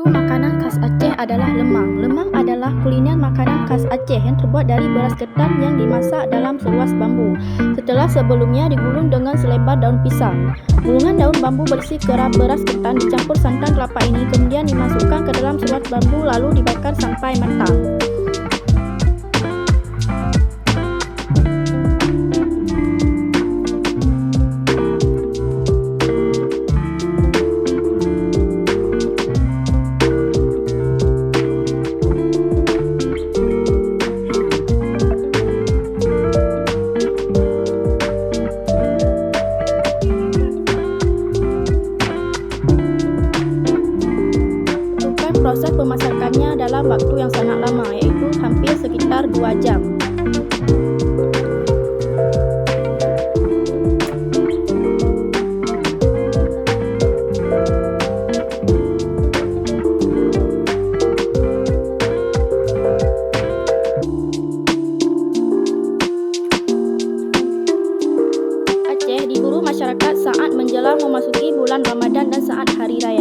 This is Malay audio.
Satu makanan khas Aceh adalah lemang. Lemang adalah kuliner makanan khas Aceh yang terbuat dari beras ketan yang dimasak dalam seruas bambu. Setelah sebelumnya digulung dengan selebar daun pisang. Gulungan daun bambu berisi kerap beras ketan dicampur santan kelapa ini kemudian dimasukkan ke dalam seruas bambu lalu dibakar sampai matang. Proses pemasakannya dalam waktu yang sangat lama, yaitu hampir sekitar 2 jam. Aceh diburu masyarakat saat menjelang memasuki bulan Ramadan dan saat hari raya.